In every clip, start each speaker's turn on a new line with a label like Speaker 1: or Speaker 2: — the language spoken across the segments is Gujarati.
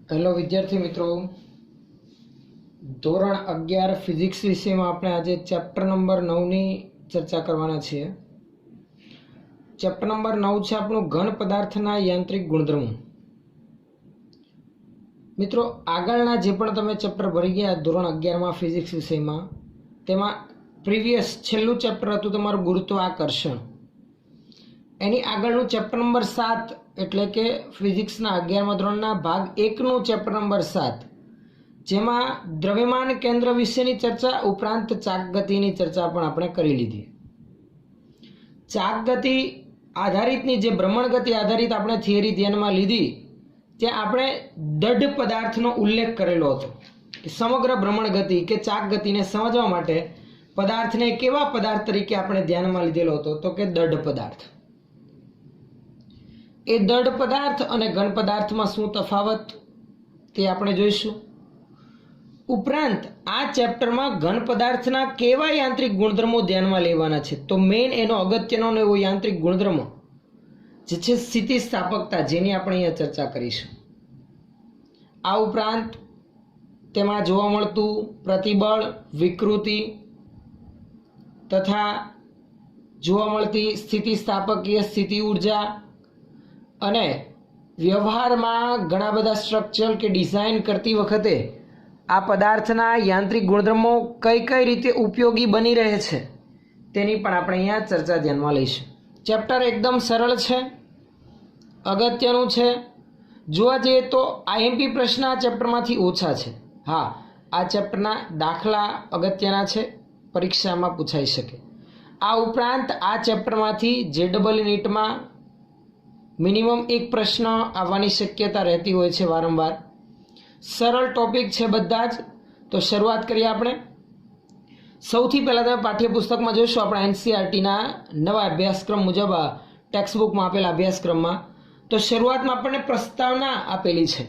Speaker 1: હેલો વિદ્યાર્થી મિત્રો, ધોરણ 11 ફિઝિક્સ વિષયમાં આપણે આજે ચેપ્ટર નંબર 9ની ચર્ચા કરવાના છીએ. ચેપ્ટર નંબર 9 છે આપણું ઘન પદાર્થના યાંત્રિક ગુણધર્મો. મિત્રો, આગળના જે પણ તમે ચેપ્ટર ભરી ગયા ધોરણ 11માં ફિઝિક્સ વિષયમાં, તેમાં છેલ્લું ચેપ્ટર હતું તમારું ગુરુત્વાકર્ષણ. એની આગળનું ચેપ્ટર નંબર 7 એટલે કે ફિઝિક્સના 11મા ધોરણના ભાગ 1નું ચેપ્ટર નંબર 7, જેમાં દ્રવ્યમાન કેન્દ્ર વિશેની ચર્ચા ઉપરાંત ચાક ગતિની ચર્ચા પણ આપણે કરી લીધી. ચાક ગતિ આધારિતની જે ભ્રમણ ગતિ આધારિત આપણે થિયરી ધ્યાનમાં લીધી, ત્યાં આપણે દઢ પદાર્થનો ઉલ્લેખ કરેલો હતો કે સમગ્ર ભ્રમણ ગતિ કે ચાક ગતિને સમજવા માટે પદાર્થને કેવા પદાર્થ તરીકે આપણે ધ્યાનમાં લીધેલો હતો, તો કે દઢ પદાર્થ. એ દઢ પદાર્થ અને ઘન પદાર્થમાં શું તફાવત તે આપણે જોઈશું. ઉપરાંત આ ચેપ્ટરમાં ઘન પદાર્થના કેવા યાંત્રિક ગુણધર્મો ધ્યાનમાં લેવાના છે, તો મેઇન એનો અગત્યનો એવો યાંત્રિક ગુણધર્મ જે છે સ્થિતિસ્થાપકતા, જેની આપણે અહીંયા ચર્ચા કરીશું. આ ઉપરાંત તેમાં જોવા મળતું પ્રતિબળ, વિકૃતિ તથા જોવા મળતી સ્થિતિસ્થાપકીય સ્થિતિ ઉર્જા અને વ્યવહારમાં ઘણા બધા સ્ટ્રક્ચર કે ડિઝાઇન કરતી વખતે આ પદાર્થના યાંત્રિક ગુણધર્મો કઈ કઈ રીતે ઉપયોગી બની રહે છે, તેની પણ આપણે અહીંયા ચર્ચા ધ્યાનમાં લઈશું. ચેપ્ટર એકદમ સરળ છે, અગત્યનું છે. જોવા જઈએ તો આઈએમપી પ્રશ્ન આ ચેપ્ટરમાંથી ઓછા છે. હા, આ ચેપ્ટરના દાખલા અગત્યના છે, પરીક્ષામાં પૂછાઈ શકે. આ ઉપરાંત આ ચેપ્ટરમાંથી JEE નીટમાં મિનિમમ એક પ્રશ્ન આવવાની શક્યતા રહેતી હોય છે વારંવાર. સરળ ટોપિક છે બધા જ. તો શરૂઆત કરીએ આપણે. સૌથી પહેલાં તમે પાઠ્યપુસ્તકમાં જોઈશું આપણા NCERTના નવા અભ્યાસક્રમ મુજબ ટેક્સ્ટબુકમાં આપેલા અભ્યાસક્રમમાં. તો શરૂઆતમાં આપણને પ્રસ્તાવના આપેલી છે.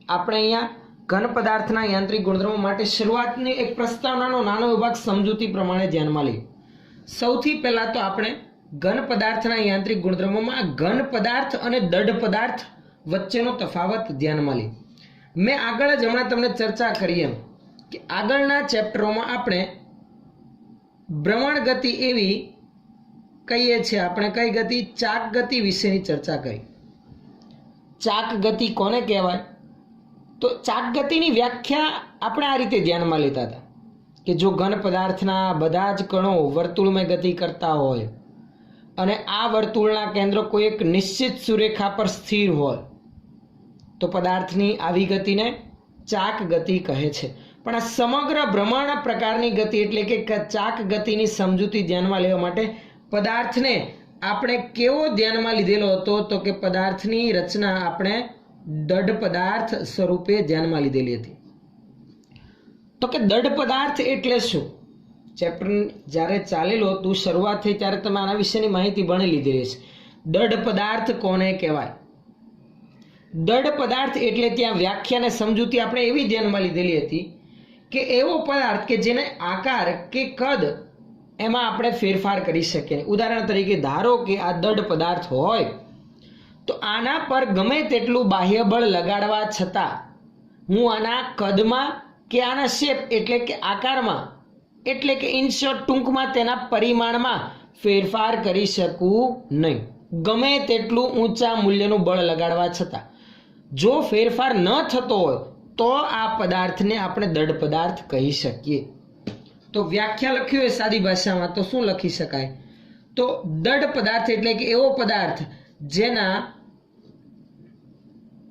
Speaker 1: આપણે અહીંયા ઘન પદાર્થના યાંત્રિક ગુણધર્મો માટે શરૂઆતની એક પ્રસ્તાવનાનો નાનો વિભાગ સમજૂતી પ્રમાણે ધ્યાનમાં લઈએ. સૌથી પહેલાં તો આપણે ઘન પદાર્થના યાંત્રિક ગુણધર્મોમાં ઘન પદાર્થ અને દઢ પદાર્થ વચ્ચેનો તફાવત ધ્યાનમાં લઈએ. મેં આગળ જ હમણાં તમને ચર્ચા કરી એમ કે આગળના ચેપ્ટરોમાં આપણે ભ્રમણ ગતિ એવી કહીએ છીએ આપણે, કઈ ગતિ? ચાક ગતિ વિશેની ચર્ચા કરી. ચાક ગતિ કોને કહેવાય? તો ચાક ગતિની વ્યાખ્યા આપણે આ રીતે ધ્યાનમાં લેતા હતા કે જો ઘન પદાર્થના બધા જ કણો વર્તુળમાં ગતિ કરતા હોય અને આ વર્તુળના કેન્દ્ર કોઈ એક નિશ્ચિત સુરેખા પર સ્થિર હોય તો પદાર્થની આવી ગતિને ચાક ગતિ કહે છે. પણ આ સમગ્ર ભ્રમણ પ્રકારની ગતિ એટલે કે ચાક ગતિની સમજૂતી ધ્યાનમાં લેવા માટે પદાર્થને આપણે કેવો ધ્યાનમાં લીધેલો હતો, તો કે પદાર્થની રચના આપણે દઢ પદાર્થ સ્વરૂપે ધ્યાનમાં લીધેલી હતી. તો કે દઢ પદાર્થ એટલે શું? ચેપ્ટર જ્યારે ચાલેલું હતું, શરૂઆત થઈ ત્યારે તમે આના વિશેની માહિતી ભણી લીધેલી છે. દઢ પદાર્થ કોને કહેવાય? દઢ પદાર્થ એટલે ત્યાં વ્યાખ્યા અને સમજૂતી આપણે એવી ધ્યાનમાં લીધેલી હતી કે એવો પદાર્થ કે જેને આકાર કે કદ એમાં આપણે ફેરફાર કરી શકીએ. ઉદાહરણ તરીકે ધારો કે આ દઢ પદાર્થ હોય તો આના પર ગમે તેટલું બાહ્ય બળ લગાડવા છતાં હું આના કદમાં કે આના શેપ એટલે કે આકારમાં એટલે કે ઇન શોર્ટ ટૂંકમાં તેના પરિમાણમાં ફેરફાર કરી શકું નહીં, ગમે તેટલું ઊંચા મૂલ્યનું બળ લગાડવા છતાં. જો ફેરફાર ન થતો હોય તો આ પદાર્થને આપણે દઢ પદાર્થ કહી શકીએ. તો વ્યાખ્યા લખ્યું હોય સાદી ભાષામાં તો શું લખી શકાય? તો દઢ પદાર્થ એટલે કે એવો પદાર્થ જેના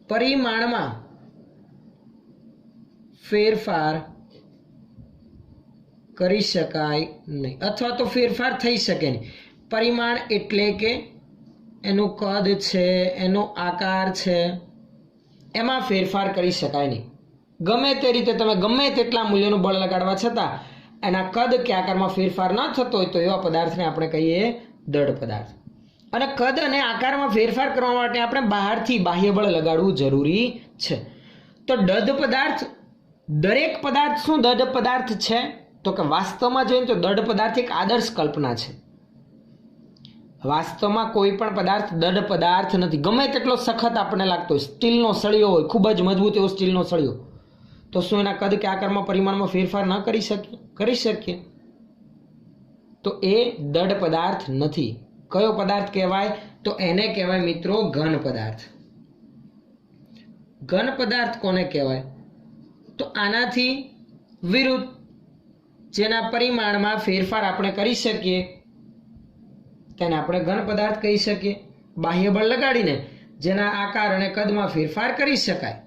Speaker 1: પરિમાણમાં ફેરફાર કરી શકાય નહીં અથવા તો ફેરફાર થઈ શકે નહીં. પરિમાણ એટલે કે એનું કદ છે, એનો આકાર છે, એમાં ફેરફાર કરી શકાય નહીં. ગમે તે રીતે તમે ગમે તેટલા મૂલ્યનું બળ લગાડવા છતાં એના કદ કે આકારમાં ફેરફાર ન થતો હોય તો એવા પદાર્થને આપણે કહીએ દઢ પદાર્થ. અને કદ અને આકારમાં ફેરફાર કરવા માટે આપણે બહારથી બાહ્ય બળ લગાડવું જરૂરી છે. તો દઢ પદાર્થ, દરેક પદાર્થ શું દઢ પદાર્થ છે? તો કે વાસ્તવમાં જોઈએ તો દઢ પદાર્થ એક આદર્શ કલ્પના છે. વાસ્તવમાં કોઈ પણ પદાર્થ દઢ પદાર્થ નથી. ગમે તેટલો સખત આપણને લાગતો હોય, સ્ટીલનો સળિયો હોય, ખૂબ જ મજબૂત એવો સ્ટીલનો સળિયો, તો શું એના કદ કે આકારમાં પરિમાણમાં ફેરફાર ન કરી શકીએ? કરી શકીએ. તો એ દઢ પદાર્થ નથી. કયો પદાર્થ કહેવાય? તો એને કહેવાય મિત્રો ઘન પદાર્થ. ઘન પદાર્થ કોને કહેવાય? તો આનાથી વિરુદ્ધ, જેના પરિમાણમાં ફેરફાર આપણે કરી શકીએ તેને આપણે ઘન પદાર્થ કહી શકીએ. બાહ્ય બળ લગાડીને જેના આકાર અને કદમાં ફેરફાર કરી શકાય,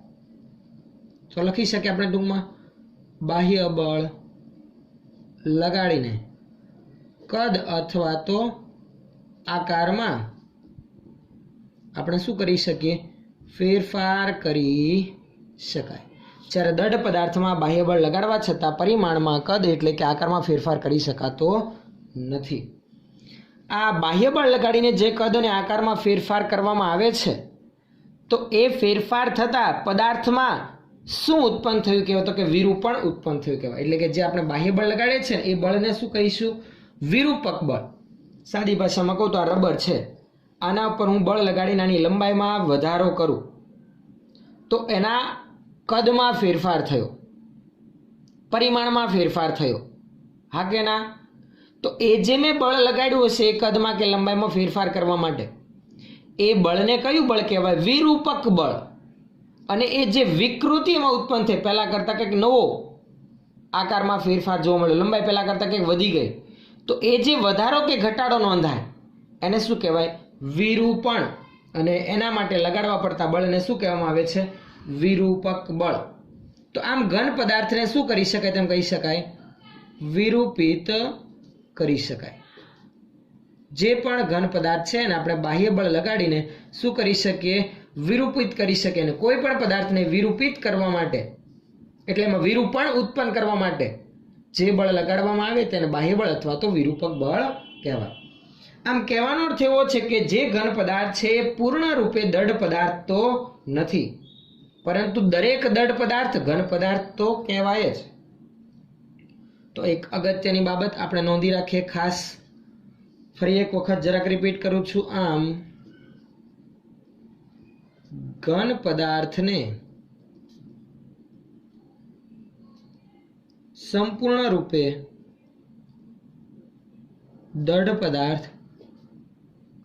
Speaker 1: તો લખી શકીએ આપણે ટૂંકમાં બાહ્ય બળ લગાડીને કદ અથવા તો આકારમાં આપણે શું કરી શકીએ? ફેરફાર કરી શકાય. જ્યારે દઢ પદાર્થમાં બાહ્ય બળ લગાડવા છતાં પરિમાણમાં કદ એટલે કે આકારમાં ફેરફાર કરી શકાતો નથી. આ બાહ્ય બળ લગાડીને જે કદ અને આકારમાં ફેરફાર કરવામાં આવે છે, તો એ ફેરફાર થતાં પદાર્થમાં શું ઉત્પન્ન થયું કહેવાય? તો કે વિરૂપણ ઉત્પન્ન થયું કહેવાય. એટલે કે જે આપણે બાહ્ય બળ લગાડીએ છીએ એ બળને શું કહીશું? વિરૂપક બળ. સાદી ભાષામાં કહું તો આ રબર છે, આના ઉપર હું બળ લગાડીને આની લંબાઈમાં વધારો કરું તો એના કદમાં ફેરફાર થયો, પરિમાણમાં ફેરફાર થયો, હા કે ના? તો એ જે મેં બળ લગાડ્યું હશે એ કદમાં કે લંબાઈમાં ફેરફાર કરવા માટે, એ બળને કયું બળ કહેવાય? વિરૂપક બળ. અને એ જે વિકૃતિ એમાં ઉત્પન્ન થઈ, પહેલાં કરતાં કંઈક નવો આકારમાં ફેરફાર જોવા મળ્યો, લંબાઈ પહેલાં કરતાં કંઈક વધી ગઈ, તો એ જે વધારો કે ઘટાડો નોંધાય એને શું કહેવાય? વિરૂપણ. અને એના માટે લગાડવા પડતા બળને શું કહેવામાં આવે છે? વિરૂપક બળ. તો આમ ઘન પદાર્થને શું કરી શકાય? તેમ કહી શકાય વિરૂપિત કરી શકાય. જે પણ ઘન પદાર્થ છે એને આપણે બાહ્ય બળ લગાડીને શું કરી શકીએ? વિરૂપિત કરી શકીએ. અને કોઈ પણ પદાર્થને વિરૂપિત કરવા માટે, એટલે એમાં વિરૂપણ ઉત્પન્ન કરવા માટે જે બળ લગાડવામાં આવે તેને બાહ્ય બળ અથવા તો વિરૂપક બળ કહેવાય. આમ કહેવાનો અર્થ એવો છે કે જે ઘન પદાર્થ છે એ પૂર્ણ રૂપે દઢ પદાર્થ તો નથી, પરંતુ દરેક દઢ પદાર્થ ઘન પદાર્થ તો કહેવાય જ. તો એક અગત્યની બાબત આપણે નોંધી રાખીએ ખાસ. ફરી એક વખત જરાક રિપીટ કરું છું. આમ ઘન પદાર્થને સંપૂર્ણ રૂપે દઢ પદાર્થ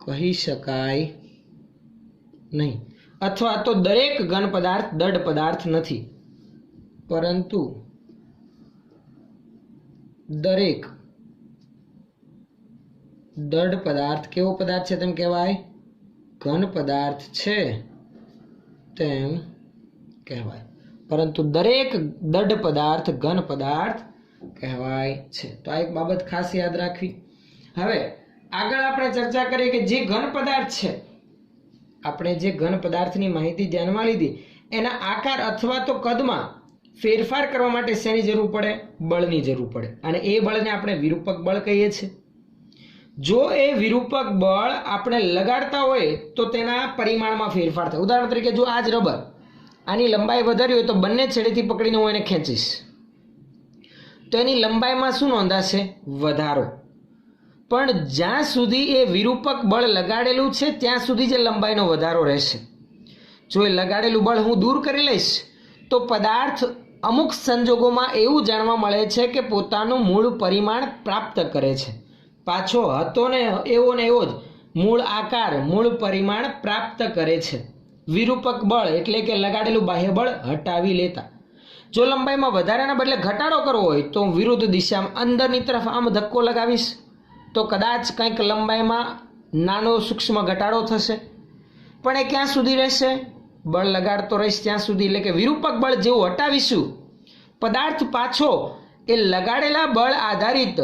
Speaker 1: કહી શકાય નહીં, અથવા તો દરેક ઘન પદાર્થ દઢ પદાર્થ નથી, પરંતુ દરેક દઢ પદાર્થ કેવો પદાર્થ છે તેમ કહેવાય? ઘન પદાર્થ છે તેમ કહેવાય. પરંતુ દરેક દઢ પદાર્થ ઘન પદાર્થ કહેવાય છે. તો આ એક બાબત ખાસ યાદ રાખવી. હવે આગળ આપણે ચર્ચા કરીએ કે જે ઘન પદાર્થ છે, આપણે જે ઘન પદાર્થની માહિતી ધ્યાનમાં લીધી, એના આકાર અથવા તો કદમાં ફેરફાર કરવા માટે શેની જરૂર પડે? બળની જરૂર પડે. અને એ બળને આપણે વિરૂપક બળ કહીએ છીએ. જો એ વિરૂપક બળ આપણે લગાડતા હોય તો તેના પરિમાણમાં ફેરફાર થાય. ઉદાહરણ તરીકે જો આ જ રબર, આની લંબાઈ વધારી હોય તો બંને છેડેથી પકડીને હું એને ખેંચીશ તો એની લંબાઈમાં શું નોંધાશે? વધારો. પણ જ્યાં સુધી એ વિરૂપક બળ લગાડેલું છે ત્યાં સુધી જે લંબાઈનો વધારો રહેશે. જો એ લગાડેલું બળ હું દૂર કરી લઈશ તો પદાર્થ અમુક સંજોગોમાં એવું જાણવા મળે છે કે પોતાનું મૂળ પરિમાણ પ્રાપ્ત કરે છે. પાછો હતો ને એવો જ મૂળ આકાર, મૂળ પરિમાણ પ્રાપ્ત કરે છે. વિરૂપક બળ એટલે કે લગાડેલું બાહ્ય બળ હટાવી લેતા. જો લંબાઈમાં વધારાના બદલે ઘટાડો કરવો હોય તો વિરુદ્ધ દિશામાં અંદરની તરફ આમ ધક્કો લગાવીશ તો કદાચ કંઈક લંબાઈમાં નાનો સૂક્ષ્મ ઘટાડો થશે, પણ એ ક્યાં સુધી રહેશે? બળ લગાડતો રહીશ ત્યાં સુધી. એટલે કે વિરૂપક બળ જેવું હટાવીશું, પદાર્થ પાછો એ લગાડેલા બળ આધારિત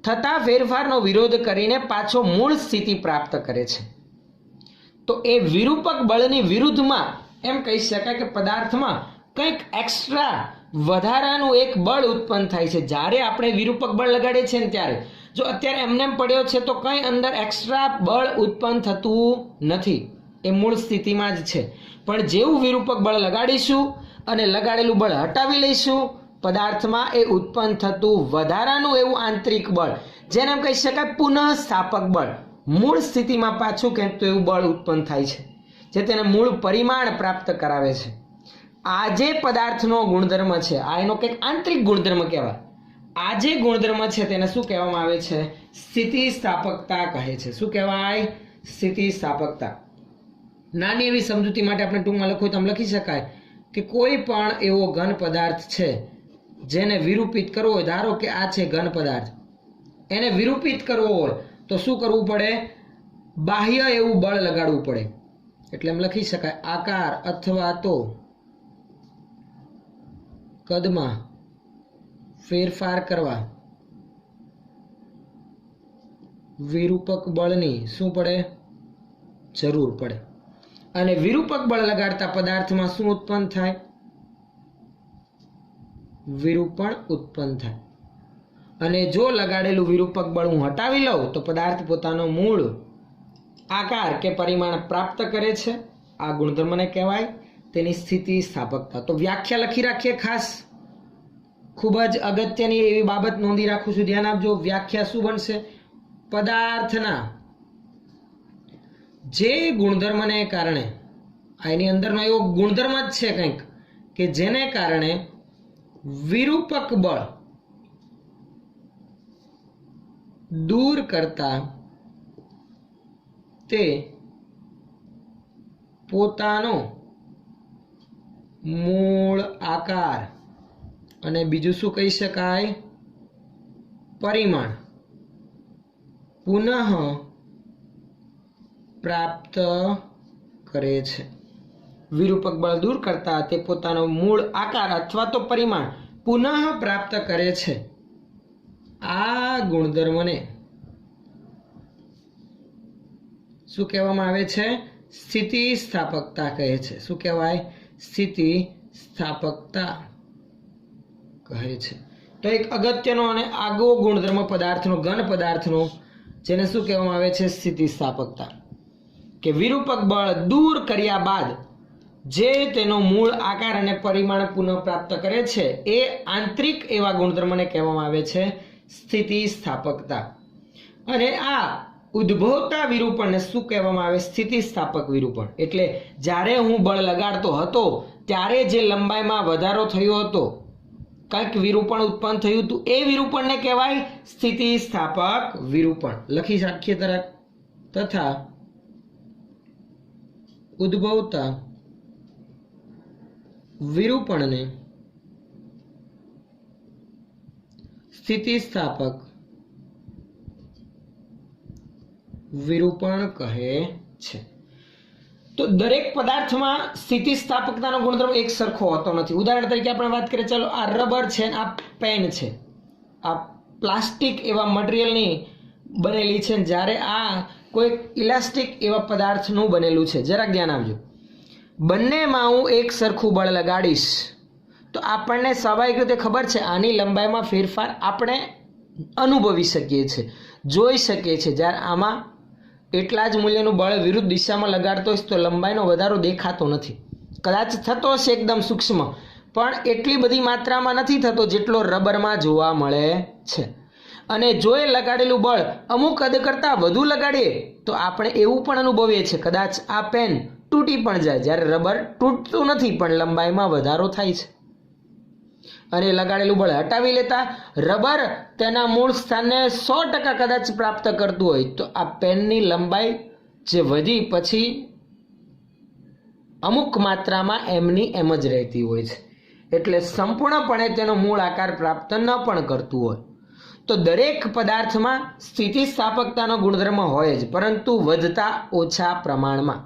Speaker 1: થતા ફેરફારનો વિરોધ કરીને પાછો મૂળ સ્થિતિ પ્રાપ્ત કરે છે. તો એ વિરૂપક બળની વિરુદ્ધમાં એમ કહી શકાય કે પદાર્થમાં કંઈક એક્સ્ટ્રા વધારાનું એક બળ ઉત્પન્ન થાય છે. જ્યારે આપણે વિરૂપક બળ લગાડીએ છીએ ને ત્યારે જો અત્યારે એમને પડ્યો છે તો કંઈ અંદર એક્સ્ટ્રા બળ ઉત્પન્ન થતું નથી, એ મૂળ સ્થિતિમાં જ છે. પણ જેવું વિરૂપક બળ લગાડીશું અને લગાડેલું બળ હટાવી લઈશું, પદાર્થમાં એ ઉત્પન્ન થતું વધારાનું એવું આંતરિક બળ, જેને એમ કહી શકાય પુનઃસ્થાપક બળ, મૂળ સ્થિતિમાં પાછું ખેંચતું એવું બળ ઉત્પન્ન થાય છે, જે તેને મૂળ પરિમાણ પ્રાપ્ત કરાવે છે. આ જે પદાર્થનો ગુણધર્મ છે, આ એનો કંઈક આંતરિક ગુણધર્મ કહેવાય. આ જે ગુણધર્મ છે તેને શું કહેવામાં આવે છે? સ્થિતિસ્થાપકતા કહે છે. શું કહેવાય? સ્થિતિસ્થાપકતા. નાની એવી સમજૂતી માટે આપણે ટૂંકમાં લખવું તો લખી શકાય કે કોઈ પણ એવો ઘન પદાર્થ છે જેને વિરૂપિત કરવો હોય, ધારો કે આ છે ઘન પદાર્થ, એને વિરૂપિત કરવો હોય તો શું કરવું પડે? બાહ્ય એવું બળ લગાડવું પડે. એટલે એમ લખી શકાય આકાર અથવા તો કદમાં ફેરફાર કરવા વિરૂપક બળની શું પડે? જરૂર પડે. અને વિરૂપક બળ લગાડતા પદાર્થમાં શું ઉત્પન્ન થાય? વિરૂપણ ઉત્પન્ન થાય. અને જો લગાડેલું વિરૂપક બળ હું હટાવી લઉં તો પદાર્થ પોતાનો મૂળ આકાર કે પરિમાણ પ્રાપ્ત કરે છે. આ ગુણધર્મને કહેવાય તેની સ્થિતિસ્થાપકતા. તો વ્યાખ્યા લખી રાખીએ. ખાસ ખૂબ જ અગત્યની એવી બાબત નોંધી રાખું છું, ધ્યાન આપજો. વ્યાખ્યા શું બનશે? પદાર્થના જે ગુણધર્મને કારણે, એની અંદરનો એવો ગુણધર્મ જ છે કંઈક કે જેને કારણે વિરૂપક બળ દૂર કરતા તે પોતાનો મૂળ આકાર અને બીજું શું કહી શકાય? પરિમાણ પુનઃ પ્રાપ્ત કરે છે. વિરૂપક બળ દૂર કરતા તે પોતાનો મૂળ આકાર અથવા તો પરિમાણ પુનઃ પ્રાપ્ત કરે છે. આ ગુણધર્મને શું કહેવામાં આવે છે? સ્થિતિસ્થાપકતા કહે છે. શું કહેવાય? સ્થિતિસ્થાપકતા કહે છે. તો એક અગત્યનો અને આગવો ગુણધર્મ પદાર્થનો, ઘન પદાર્થનો, જેને શું કહેવામાં આવે છે? સ્થિતિસ્થાપકતા. કે વિરૂપક બળ દૂર કર્યા બાદ જે તેનો મૂળ આકાર અને પરિમાણ પુનઃ પ્રાપ્ત કરે છે, એ આંતરિક એવા ગુણધર્મને કહેવામાં આવે છે સ્થિતિસ્થાપકતા. અને આ ઉદ્ભવતા વિરૂપણને શું કહેવામાં આવે? સ્થિતિસ્થાપક વિરૂપણ. એટલે જ્યારે હું બળ લગાડતો હતો ત્યારે જે લંબાઈમાં વધારો થયો હતો, કંઈક વિરૂપણ ઉત્પન્ન થયું હતું, એ વિરૂપણને કહેવાય સ્થિતિસ્થાપક વિરૂપણ. લખી રાખીએ તથા ઉદ્ભવતા વિરૂપણને સ્થિતિસ્થાપક વિરૂપણ કહે છે. તો દરેક પદાર્થમાં સ્થિતિસ્થાપકતાનો ગુણધર્મ એક સરખો હોતો નથી. ઉદાહરણ તરીકે આપણે વાત કરીએ, ચાલો આ રબર છે, આ પેન છે, આ પ્લાસ્ટિક એવા મટીરિયલની બનેલી છે, જ્યારે આ કોઈ ઇલાસ્ટિક એવા પદાર્થનું બનેલું છે. જરાક ધ્યાન આપજો. બંનેમાં હું એક સરખું બળ લગાડીશ તો આપણને સ્વાભાવિક રીતે ખબર છે આની લંબાઈમાં ફેરફાર આપણે અનુભવી શકીએ છીએ, જોઈ શકીએ છીએ. જ્યારે આમાં એટલા જ મૂલ્યનું બળ વિરુદ્ધ દિશામાં લગાડતો હોય તો લંબાઈનો વધારો દેખાતો નથી. કદાચ થતો હશે એકદમ સૂક્ષ્મ, પણ એટલી બધી માત્રામાં નથી થતો જેટલો રબરમાં જોવા મળે છે. અને જો એ લગાડેલું બળ અમુક હદ કરતાં વધુ લગાડીએ તો આપણે એવું પણ અનુભવીએ છીએ કદાચ આ પેન તૂટી પણ જાય, જ્યારે રબર તૂટતું નથી પણ લંબાઈમાં વધારો થાય છે. અને લગાડેલું બળ હટાવી લેતા રબર તેના મૂળ સ્થાનને 100% કદાચ પ્રાપ્ત કરતું હોય તો આ પેનની લંબાઈ જે વધી પછી અમુક માત્રામાં એમની એમ જ રહેતી હોય છે. એટલે સંપૂર્ણપણે તેનો મૂળ આકાર પ્રાપ્ત ન પણ કરતું હોય. તો દરેક પદાર્થમાં સ્થિતિસ્થાપકતાનો ગુણધર્મ હોય જ, પરંતુ વધતા ઓછા પ્રમાણમાં.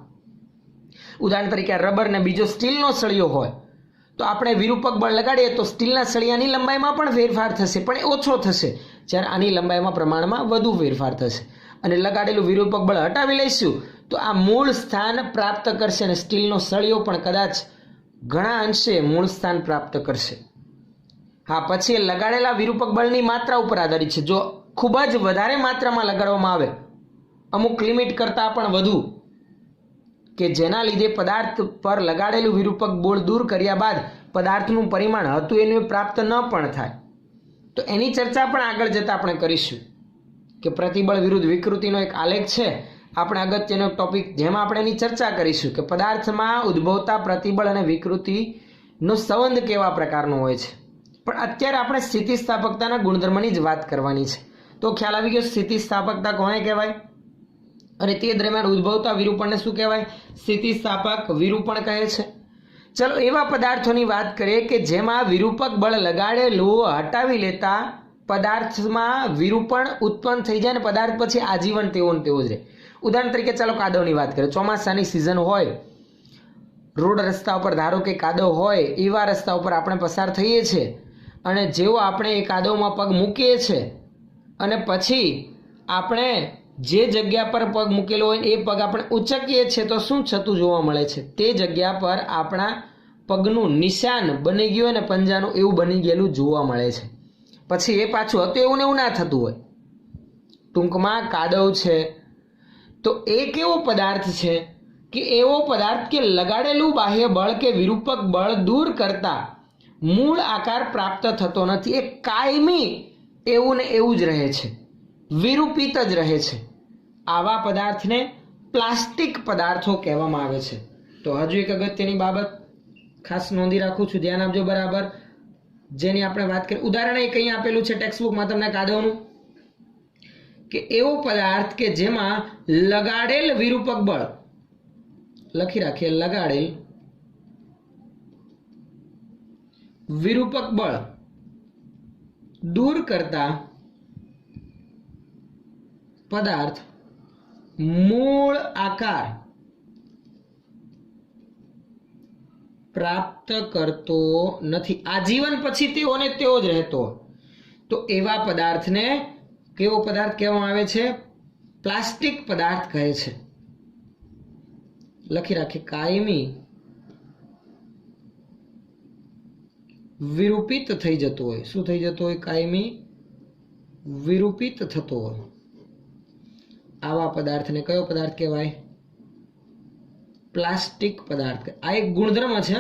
Speaker 1: ઉદાહરણ તરીકે રબર ને બીજો સ્ટીલનો સળિયો હોય તો આપણે વિરૂપક બળ લગાડીએ તો સ્ટીલના સળિયાની લંબાઈમાં પણ ફેરફાર થશે, પણ એ ઓછો થશે, જ્યારે આની લંબાઈમાં પ્રમાણમાં વધુ ફેરફાર થશે. અને લગાડેલું વિરૂપક બળ હટાવી લઈશું તો આ મૂળ સ્થાન પ્રાપ્ત કરશે અને સ્ટીલનો સળિયો પણ કદાચ ઘણા અંશે મૂળ સ્થાન પ્રાપ્ત કરશે. હા, પછી લગાડેલા વિરૂપક બળની માત્રા ઉપર આધારિત છે. જો ખૂબ જ વધારે માત્રામાં લગાડવામાં આવે, અમુક લિમિટ કરતાં પણ વધુ, કે જેના લીધે પદાર્થ પર લગાડેલું વિરૂપક બળ દૂર કર્યા બાદ પદાર્થનું પરિમાણ હતું એનું પ્રાપ્ત ન પણ થાય, તો એની ચર્ચા પણ આગળ જતાં આપણે કરીશું. કે પ્રતિબળ વિરુદ્ધ વિકૃતિનો એક આલેખ છે. આપણે અગત્યનો ટોપિક જેમાં આપણે એની ચર્ચા કરીશું કે પદાર્થમાં ઉદ્ભવતા પ્રતિબળ અને વિકૃતિનો સંબંધ કેવા પ્રકારનો હોય છે. પણ અત્યારે આપણે સ્થિતિસ્થાપકતાના ગુણધર્મની જ વાત કરવાની છે. તો ખ્યાલ આવી ગયો સ્થિતિસ્થાપકતા કોને કહેવાય અને તે દરમિયાન ઉદ્ભવતા વિરૂપણને શું કહેવાય? સ્થિતિસ્થાપક વિરૂપણ કહે છે. ચલો એવા પદાર્થોની વાત કરીએ કે જેમાં વિરૂપક બળ લગાડેલું હટાવી લેતા પદાર્થમાં વિરૂપણ ઉત્પન્ન થઈ જાય ને પદાર્થ પછી આજીવન તેવો ને તેવો જ રહે. ઉદાહરણ તરીકે ચાલો કાદવની વાત કરીએ. ચોમાસાની સિઝન હોય, રોડ રસ્તા ઉપર ધારો કે કાદવ હોય, એવા રસ્તા ઉપર આપણે પસાર થઈએ છીએ અને જેવો આપણે એ કાદવમાં પગ મૂકીએ છીએ અને પછી આપણે જે જગ્યા પર પગ મૂકેલો હોય એ પગ આપણે ઉચકીએ છીએ તો શું થતું જોવા મળે છે? તે જગ્યા પર આપણા પગનું નિશાન બની ગયું હોય ને પંજાનું એવું બની ગયેલું જોવા મળે છે. પછી એ પાછું હતું એવું ને એવું ના થતું હોય. ટૂંકમાં કાદવ છે તો એ કેવો પદાર્થ છે કે એવો પદાર્થ કે લગાડેલું બાહ્ય બળ કે વિરૂપક બળ દૂર કરતા મૂળ આકાર પ્રાપ્ત થતો નથી. એ કાયમી એવું ને એવું જ રહે છે, વિરૂપિત જ રહે છે. આવા પદાર્થને પ્લાસ્ટિક પદાર્થો કહેવામાં આવે છે. તો હજુ એક અગત્યની બાબત ખાસ નોંધી રાખું છું, ધ્યાન આપજો બરાબર, જેની આપણે વાત કરીએ. ઉદાહરણ એક અહીં આપેલું છે ટેક્સ્ટબુકમાં તમને કાદવનું, કે એવો પદાર્થ કે જેમાં લગાડેલ વિરૂપક બળ, લખી રાખીએ, લગાડેલ વિરૂપક બળ દૂર કરતા પદાર્થ મૂળ આકાર પ્રાપ્ત કરતો નથી, આજીવન પછી તેઓ ને તેવો જ રહેતો. તો એવા પદાર્થને કેવો પદાર્થ કહેવામાં આવે છે? પ્લાસ્ટિક પદાર્થ કહે છે. લખી રાખીએ, કાયમી વિરૂપિત થઈ જતો હોય. શું થઈ જતો હોય? કાયમી વિરૂપિત થતો હોય. આવા પદાર્થને કયો પદાર્થ કહેવાય? પ્લાસ્ટિક પદાર્થ. આ એક ગુણધર્મ છે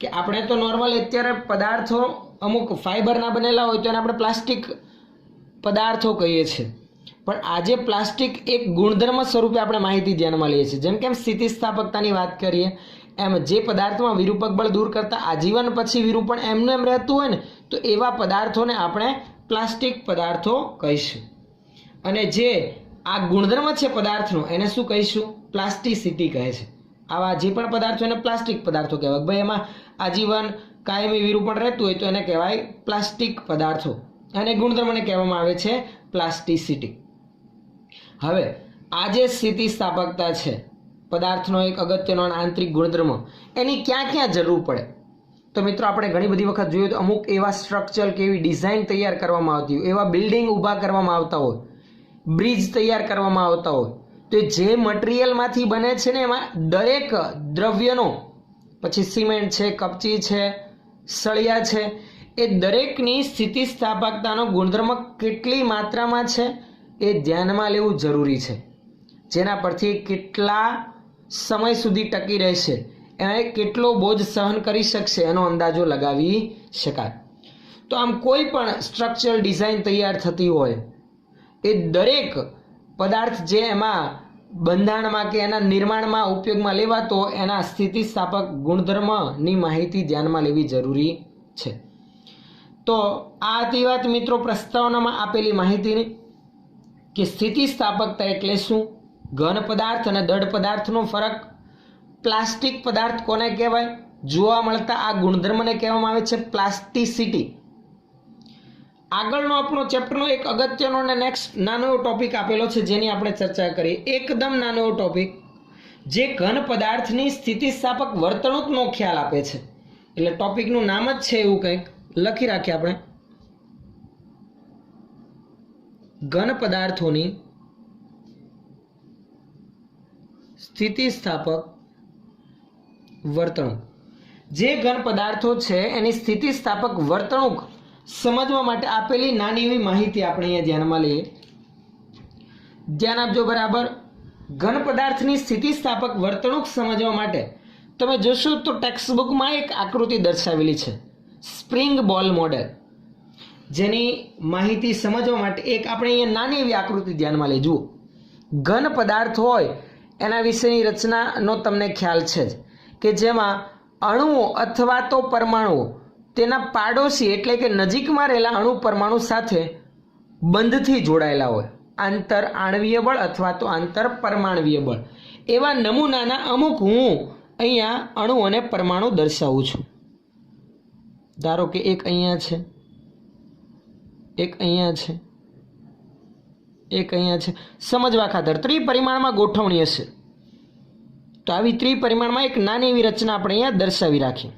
Speaker 1: કે આપણે તો નોર્મલ અત્યારે પદાર્થો અમુક ફાઈબરના બનેલા હોય તો એને આપણે પ્લાસ્ટિક પદાર્થો કહીએ છીએ, પણ આજે પ્લાસ્ટિક એક ગુણધર્મ સ્વરૂપે આપણે માહિતી ધ્યાનમાં લઈએ છીએ. જેમ કે સ્થિતિસ્થાપકતાની વાત કરીએ એમ જે પદાર્થમાં વિરૂપક બળ દૂર કરતા આજીવન પછી વિરૂપણ એમનું એમ રહેતું હોય ને તો એવા પદાર્થોને આપણે પ્લાસ્ટિક પદાર્થો કહીશું. અને જે આ ગુણધર્મ છે પદાર્થનો એને શું કહીશું? પ્લાસ્ટિસિટી કહે છે. આવા જે પણ પદાર્થો એને પ્લાસ્ટિક પદાર્થો કહેવાય. ભાઈ એમાં આજીવન કાયમી વિરૂપણ રહેતું હોય તો એને કહેવાય પ્લાસ્ટિક પદાર્થો, અને ગુણધર્મને કહેવામાં આવે છે પ્લાસ્ટિસિટી. હવે આ જે સ્થિતિસ્થાપકતા છે પદાર્થનો એક અગત્યનો આંતરિક ગુણધર્મ, એની ક્યાં ક્યાં જરૂર પડે? તો મિત્રો આપણે ઘણી બધી વખત જોયું તો અમુક એવા સ્ટ્રક્ચર કે એવી ડિઝાઇન તૈયાર કરવામાં આવતી હોય, એવા બિલ્ડિંગ ઊભા કરવામાં આવતા હોય, બ્રિજ તૈયાર કરવામાં આવતા હોય, તો જે મટીરિયલમાંથી બને છે ને એમાં દરેક દ્રવ્યનો, પછી સિમેન્ટ છે, કપચી છે, સળિયા છે, એ દરેકની સ્થિતિસ્થાપકતાનો ગુણધર્મ કેટલી માત્રામાં છે એ ધ્યાનમાં લેવું જરૂરી છે. જેના પરથી કેટલા સમય સુધી ટકી રહેશે, એને કેટલો બોજ સહન કરી શકશે એનો અંદાજો લગાવી શકાય. તો આમ કોઈ પણ સ્ટ્રક્ચરલ ડિઝાઇન તૈયાર થતી હોય એ દરેક પદાર્થ જે એમાં બંધારણમાં કે એના નિર્માણમાં ઉપયોગમાં લેવાતો એના સ્થિતિસ્થાપક ગુણધર્મની માહિતી ધ્યાનમાં લેવી જરૂરી છે. તો આ હતી વાત મિત્રો પ્રસ્તાવનામાં આપેલી માહિતીની કે સ્થિતિસ્થાપકતા એટલે શું, ઘન પદાર્થ અને દળ પદાર્થનો ફરક, પ્લાસ્ટિક પદાર્થ કોને કહેવાય, જોવા મળતા આ ગુણધર્મને કહેવામાં આવે છે પ્લાસ્ટિસિટી. આગળનો આપણો ચેપ્ટરનો એક અગત્યનો અને નેક્સ્ટ નાનો એવો ટોપિક આપેલો છે જેની આપણે ચર્ચા કરીએ. એકદમ નાનો એવો ટોપિક જે ઘન પદાર્થની સ્થિતિસ્થાપક વર્તણૂકનો ખ્યાલ આપે છે. એટલે ટોપિકનું નામ જ છે એવું કંઈક, લખી રાખીએ આપણે, ઘન પદાર્થોની સ્થિતિસ્થાપક વર્તણૂક. જે ઘન પદાર્થો છે એની સ્થિતિસ્થાપક વર્તણૂક સમજવા માટે આપેલી નાની એવી માહિતી આપણે અહીંયા ધ્યાનમાં લઈએ. ધ્યાન આપજો બરાબર. ઘન પદાર્થની સ્થિતિસ્થાપક વર્તણૂક સમજવા માટે તમે જોશો તો ટેક્સ્ટબુકમાં એક આકૃતિ દર્શાવેલી છે, સ્પ્રિંગ બોલ મોડેલ. જેની માહિતી સમજવા માટે એક આપણે અહીંયા નાની એવી આકૃતિ ધ્યાનમાં લઈ જુઓ. ઘન પદાર્થ હોય એના વિશેની રચનાનો તમને ખ્યાલ છે જ કે જેમાં અણુઓ અથવા તો પરમાણુઓ તેના પાડોશી એટલે કે નજીકમાં રહેલા અણુ પરમાણુ સાથે બંધથી જોડાયેલા હોય. આંતર આણવીય બળ અથવા તો આંતર પરમાણવીય બળ એવા નમૂનાના અમુક હું અહીંયા અણુ અને પરમાણુ દર્શાવું છું. ધારો કે એક અહીંયા છે, એક અહીંયા છે, એક અહીંયા છે. સમજવા ખાતર ત્રિપરિમાણમાં ગોઠવણી હશે તો આવી ત્રિપરિમાણમાં એક નાની એવી રચના આપણે અહીંયા દર્શાવી રાખીએ.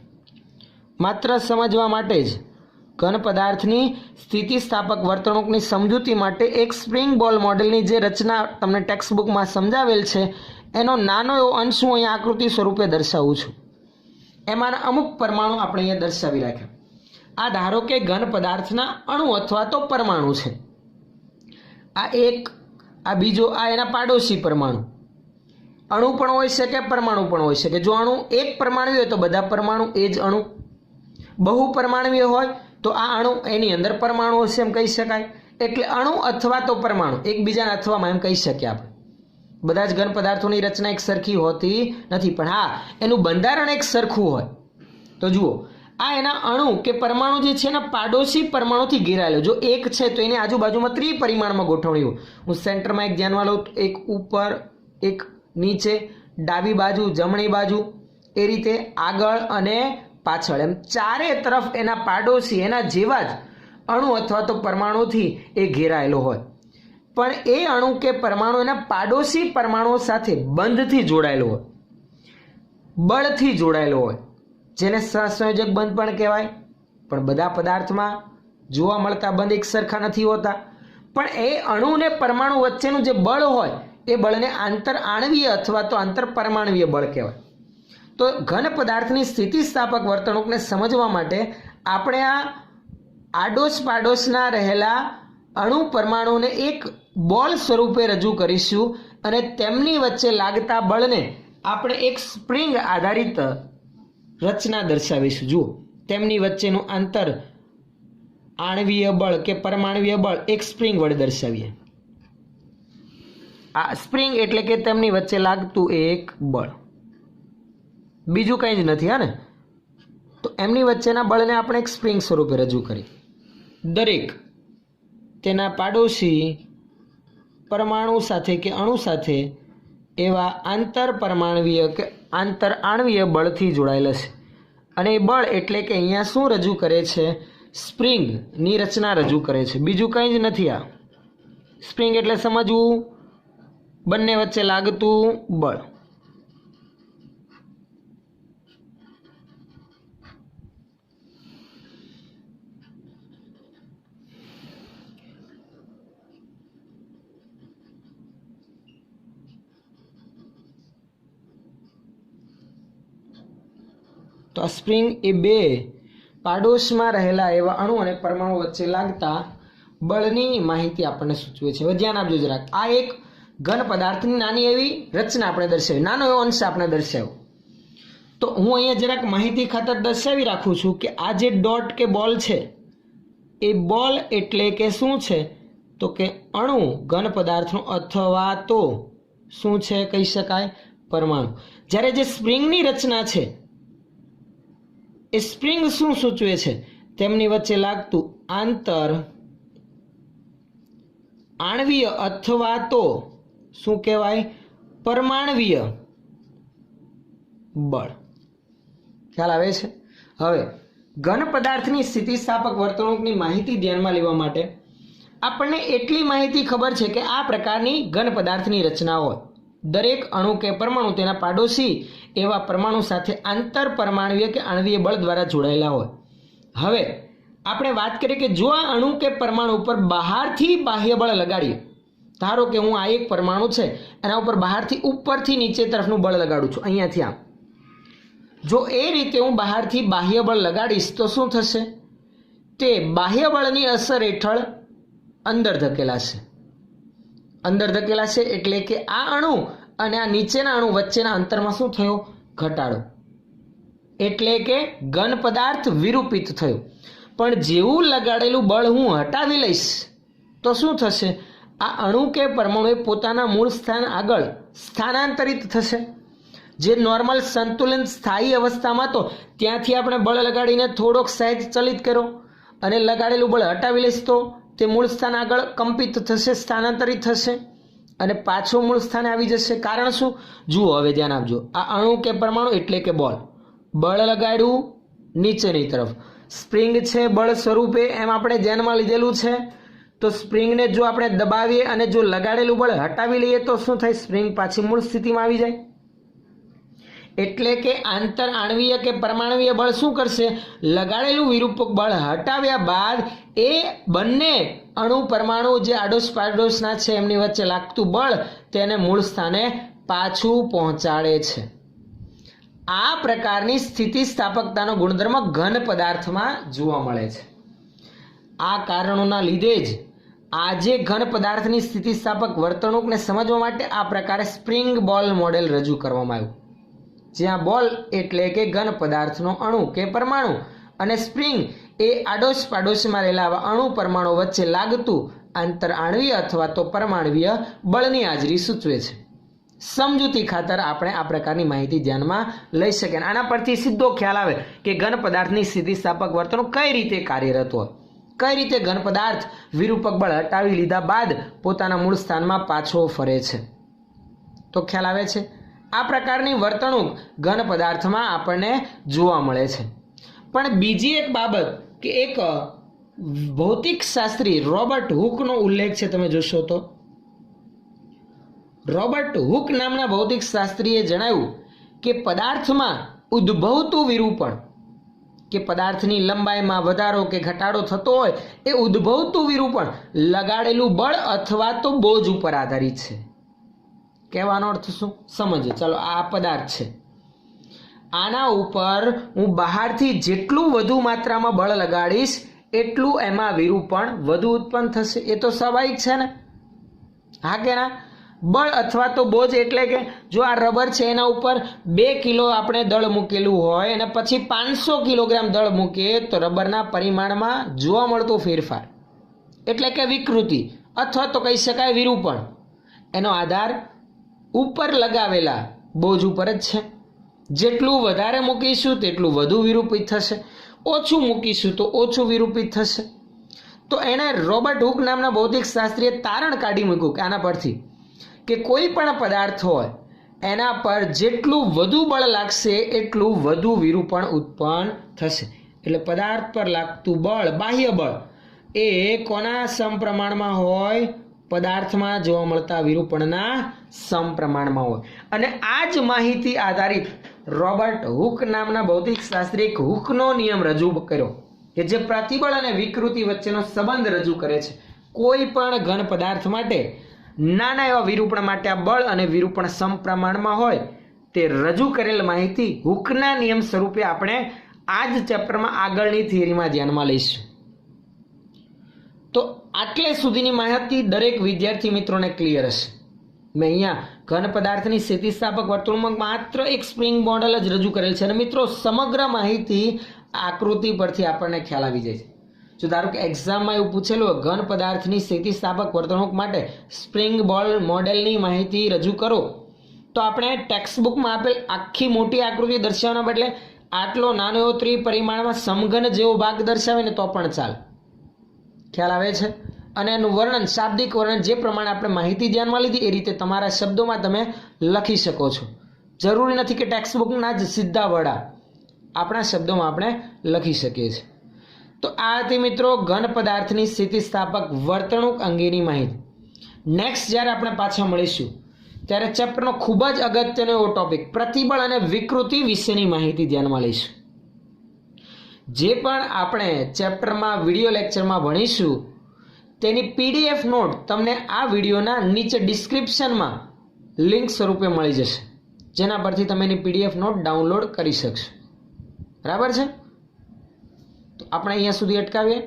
Speaker 1: માત્ર સમજવા માટે જ ઘન પદાર્થની સ્થિતિસ્થાપક વર્તણૂકની સમજૂતી માટે એક સ્પ્રિંગ બોલ મોડેલની જે રચના તમને ટેક્સ્ટ બુકમાં સમજાવેલ છે એનો નાનો એવો અંશ હું અહીંયા આકૃતિ સ્વરૂપે દર્શાવું છું. એમાંના અમુક પરમાણુ આપણે અહીંયા દર્શાવી રાખ્યા. આ ધારો કે ઘન પદાર્થના અણુ અથવા તો પરમાણુ છે. આ એક, આ બીજો, આ એના પાડોશી પરમાણુ. અણુ પણ હોઈ શકે, પરમાણુ પણ હોઈ શકે. જો અણુ એક પરમાણુ હોય તો બધા પરમાણુ એ જ અણુ. બહુ પરમાણુય હોય તો આ અણુ એની અંદર પરમાણુ હશે એમ કહી શકાય. એટલે અણુ અથવા તો પરમાણુ એકબીજાના અથવામાં એમ કહી શકીએ આપણે. બધા જ ઘન પદાર્થોની રચના એક સરખી હોતી નથી, પણ હા એનું બંધારણ એક સરખું હોય. તો જુઓ, આ એના અણુ કે પરમાણુ જે છે એના પાડોશી પરમાણુથી ઘેરાયેલો. જો એક છે તો એની આજુબાજુમાં ત્રિપરિમાણમાં ગોઠવણી હોય. હું સેન્ટરમાં એક ધ્યાનમાં લઉં તો એક ઉપર, એક નીચે, ડાબી બાજુ, જમણી બાજુ, એ રીતે આગળ અને પાછળ, એમ ચારે તરફ એના પાડોશી એના જેવા જ અણુ અથવા તો પરમાણુથી એ ઘેરાયેલો હોય. પણ એ અણુ કે પરમાણુ એના પાડોશી પરમાણુઓ સાથે બંધથી જોડાયેલો હોય, બળથી જોડાયેલો હોય, જેને સહસંયોજક બંધ પણ કહેવાય. પણ બધા પદાર્થમાં જોવા મળતા બંધ એક સરખા નથી હોતા. પણ એ અણુ અને પરમાણુ વચ્ચેનું જે બળ હોય એ બળને આંતર આણવીય અથવા તો આંતર પરમાણવીય બળ કહેવાય. તો ઘન પદાર્થની સ્થિતિસ્થાપક વર્તણૂકને સમજવા માટે આપણે આ આડોશ પાડોશના રહેલા અણુ પરમાણુને એક બોલ સ્વરૂપે રજૂ કરીશું અને તેમની વચ્ચે લાગતા બળને આપણે એક સ્પ્રિંગ આધારિત રચના દર્શાવીશું. જુઓ, તેમની વચ્ચેનું આંતર આણવીય બળ કે પરમાણવીય બળ એક સ્પ્રિંગ વડે દર્શાવીએ. આ સ્પ્રિંગ એટલે કે તેમની વચ્ચે લાગતું એક બળ, બીજું કંઈ જ નથી. હા ને? તો એમની વચ્ચેના બળને આપણે એક સ્પ્રિંગ સ્વરૂપે રજૂ કરી. દરેક તેના પાડોશી પરમાણુ સાથે કે અણુ સાથે એવા આંતર પરમાણવીય કે આંતર આણવીય બળથી જોડાયેલા છે. અને એ બળ એટલે કે અહીંયા શું રજૂ કરે છે? સ્પ્રિંગની રચના રજૂ કરે છે, બીજું કંઈ જ નથી. આ સ્પ્રિંગ એટલે સમજવું, બંને વચ્ચે લાગતું બળ. તો આ સ્પ્રિંગ એ બે પાડોશમાં રહેલા એવા અણુ અને પરમાણુ વચ્ચે લાગતા બળની માહિતી આપણને સૂચવે છે. હવે ધ્યાન આપજો જરાક. આ એક ઘન પદાર્થની નાની એવી રચના આપણે દર્શાવી, નાનો એવો અંશ આપણે દર્શાવ્યો. તો હું અહીંયા જરાક માહિતી ખાતર દર્શાવી રાખું છું કે આ જે ડોટ કે બોલ છે એ બોલ એટલે કે શું છે? તો કે અણુ ઘન પદાર્થનો અથવા તો શું છે કહી શકાય? પરમાણુ. જ્યારે જે સ્પ્રિંગની રચના છે એ સ્પ્રિંગ શું સૂચવે છે? તેમની વચ્ચે લાગતું આંતર આણવીય અથવા તો શું કહેવાય? પરમાણવીય બળ. ખ્યાલ આવે છે? હવે ઘન પદાર્થની સ્થિતિસ્થાપક વર્તણૂકની માહિતી ધ્યાનમાં લેવા માટે આપણને એટલી માહિતી ખબર છે કે આ પ્રકારની ઘન પદાર્થની રચના હોય. દરેક અણુ કે પરમાણુ તેના પાડોશી એવા પરમાણુ સાથે આંતર પરમાણવીય કે આણવીય બળ દ્વારા જોડાયેલા હોય. હવે આપણે વાત કરીએ કે જો આ અણુ કે પરમાણુ ઉપર બહારથી બાહ્ય બળ લગાડીએ, ધારો કે હું આ એક પરમાણુ છે એના ઉપર બહારથી ઉપરથી નીચે તરફનું બળ લગાડું છું, અહીંયાથી આમ. જો એ રીતે હું બહારથી બાહ્ય બળ લગાડીશ તો શું થશે? તે બાહ્ય બળની અસર હેઠળ અંદર ધકેલાશે. અંદર ધકેલાશે એટલે કે આ અણુ અને આ નીચેના અણુ વચ્ચેના અંતરમાં શું થયો? ઘટાડો. એટલે કે ઘન પદાર્થ વિરૂપિત થયો. પણ જેવું લગાડેલું બળ હું હટાવી લઈશ તો શું થશે? આ અણુ કે પરમાણુ પોતાના મૂળ સ્થાન આગળ સ્થાનાંતરિત થશે. જે નોર્મલ સંતુલન સ્થાયી અવસ્થામાં તો ત્યાંથી આપણે બળ લગાડીને થોડોક સહેજ ચલિત કર્યો અને લગાડેલું બળ હટાવી લઈશ તો તે મૂળ સ્થાન આગળ કંપિત થશે, સ્થાનાંતરિત થશે અને પાછો મૂળ સ્થાને આવી જશે. કારણ શું? જુઓ, હવે ધ્યાન આપજો. આ અણુ કે પરમાણુ એટલે કે બોલ, બળ લગાડ્યું નીચેની તરફ, સ્પ્રિંગ છે બળ સ્વરૂપે, એમ આપણે ધ્યાનમાં લીધેલું છે. તો સ્પ્રિંગને જો આપણે દબાવીએ અને જો લગાડેલું બળ હટાવી લઈએ તો શું થાય? સ્પ્રિંગ પાછી મૂળ સ્થિતિમાં આવી જાય. એટલે કે આંતર આણવીય કે પરમાણવીય બળ શું કરશે? લગાડેલું વિરૂપક બળ હટાવ્યા બાદ એ બંને અણુ પરમાણુ જે આડોશ પાડોશના છે એમની વચ્ચે લાગતું બળ તેને મૂળ સ્થાને પાછું પહોંચાડે છે. આ પ્રકારની સ્થિતિસ્થાપકતાનો ગુણધર્મ ઘન પદાર્થમાં જોવા મળે છે. આ કારણોના લીધે જ આજે ઘન પદાર્થની સ્થિતિસ્થાપક વર્તણૂકને સમજવા માટે આ પ્રકારે સ્પ્રિંગ બોલ મોડેલ રજૂ કરવામાં આવ્યું, જ્યાં બોલ એટલે કે ઘન પદાર્થનો અણુ કે પરમાણુ અને સ્પ્રિંગ એ આડોશ પાડોશમાં રહેલા અણુ પરમાણુ વચ્ચે લાગતું આંતર આણવીય અથવા તો પરમાણવીય બળની હાજરી સૂચવે છે. સમજૂતી ખાતર આપણે આ પ્રકારની માહિતી ધ્યાનમાં લઈ શકીએ. આના પરથી સીધો ખ્યાલ આવે કે ઘન પદાર્થની સ્થિતિસ્થાપક વર્તણૂક કઈ રીતે કાર્યરત હોય, કઈ રીતે ઘન પદાર્થ વિરૂપક બળ હટાવી લીધા બાદ પોતાના મૂળ સ્થાનમાં પાછો ફરે છે. તો ખ્યાલ આવે છે? આ પ્રકારની વર્તણૂક ઘન પદાર્થમાં આપણને જોવા મળે છે. પણ બીજી એક બાબત કે એક ભૌતિક શાસ્ત્રી રોબર્ટ હુકનો ઉલ્લેખ છે, તમે જોશો તો રોબર્ટ હુક નામના ભૌતિક શાસ્ત્રીએ જણાવ્યું કે પદાર્થમાં ઉદ્ભવતું વિરૂપણ કે પદાર્થની લંબાઈમાં વધારો કે ઘટાડો થતો હોય એ ઉદ્ભવતું વિરૂપણ લગાડેલું બળ અથવા તો બોજ ઉપર આધારિત છે. કહેવાનો અર્થ શું? સમજો. ચાલો, આ પદાર્થ છે, આના ઉપર હું બહારથી જેટલું વધુ માત્રામાં બળ લગાડીશ એટલું એમાં વિરૂપણ વધુ ઉત્પન્ન થશે. એ તો સ્વાભાવિક છે ને? હા કે ના? બળ અથવા તો બોજ એટલે કે જો આ રબર છે એના ઉપર 2 કિલો આપણે દળ મૂકેલું હોય અને પછી 500 કિલોગ્રામ દળ મૂકીએ તો રબરના પરિમાણમાં જોવા મળતો ફેરફાર એટલે કે વિકૃતિ અથવા તો કહી શકાય વિરૂપણ, એનો આધાર ઉપર લગાવેલા બોજ ઉપર જ છે. જેટલું વધારે મૂકીશું તેટલું વધુ વિરૂપિત થશે, ઓછું મૂકીશું તો ઓછું વિરૂપિત થશે. તો એણે રોબર્ટ હુક નામના ભૌતિક શાસ્ત્રીએ તારણ કાઢી મૂક્યું કે આના પરથી કે કોઈ પણ પદાર્થ હોય એના પર જેટલું વધુ બળ લાગશે એટલું વધુ વિરૂપણ ઉત્પન્ન થશે. એટલે પદાર્થ પર લાગતું બળ, બાહ્ય બળ, એ કોના સમપ્રમાણમાં હોય? પદાર્થમાં જોવા મળતા વિરૂપણના સમપ્રમાણમાં હોય. અને આ જ માહિતી આધારિત રોબર્ટ હુક નામના ભૌતિક શાસ્ત્રી એક હુકનો નિયમ રજૂ કર્યો કે જે પ્રતિબળ અને વિકૃતિ વચ્ચેનો સંબંધ રજૂ કરે છે. કોઈ પણ ઘન પદાર્થ માટે નાના એવા વિરૂપણ માટે આ બળ અને વિરૂપણ સમપ્રમાણમાં હોય તે રજૂ કરેલ માહિતી હુકના નિયમ સ્વરૂપે આપણે આ જ ચેપ્ટરમાં આગળની થિયરીમાં ધ્યાનમાં લઈશું. તો આટલે સુધીની માહિતી દરેક વિદ્યાર્થી મિત્રોને ક્લિયર હશે. મેં અહીંયા ઘન પદાર્થની સ્થિતિસ્થાપક વર્તણૂકમાં માત્ર એક સ્પ્રિંગ મોડેલ જ રજૂ કરેલ છે અને મિત્રો સમગ્ર માહિતી આકૃતિ પરથી આપણને ખ્યાલ આવી જાય છે. જો ધારો કે એક્ઝામમાં એવું પૂછેલું હોય ઘન પદાર્થની સ્થિતિસ્થાપક વર્તણૂક માટે સ્પ્રિંગ બોલ મોડેલની માહિતી રજૂ કરો, તો આપણે ટેક્સ્ટબુકમાં આપેલ આખી મોટી આકૃતિ દર્શાવવાના બદલે આટલો નાનો એવો ત્રિપરિમાણમાં સમઘન જેવો ભાગ દર્શાવે ને તો પણ ચાલે. ખ્યાલ આવે છે? અને એનું વર્ણન, શાબ્દિક વર્ણન જે પ્રમાણે આપણે માહિતી ધ્યાનમાં લીધી એ રીતે તમારા શબ્દોમાં તમે લખી શકો છો. જરૂરી નથી કે ટેક્સ્ટબુકના જ સીધા વડા, આપણા શબ્દોમાં આપણે લખી શકીએ છીએ. તો આ હતી મિત્રો ઘન પદાર્થની સ્થિતિસ્થાપક વર્તણૂક અંગેની માહિતી. નેક્સ્ટ જ્યારે આપણે પાછા મળીશું ત્યારે ચેપ્ટરનો ખૂબ જ અગત્યનો એવો ટોપિક પ્રતિબળ અને વિકૃતિ વિશેની માહિતી ધ્યાનમાં લઈશું. જે પણ આપણે ચેપ્ટરમાં વિડીયો લેક્ચરમાં ભણીશું તેની PDF નોટ તમને આ વિડીયોના નીચે ડિસ્ક્રિપ્શનમાં લિંક સ્વરૂપે મળી જશે, જેના પરથી તમે એની PDF નોટ ડાઉનલોડ કરી શકશો. બરાબર છે? તો આપણે અહીંયા સુધી અટકાવીએ.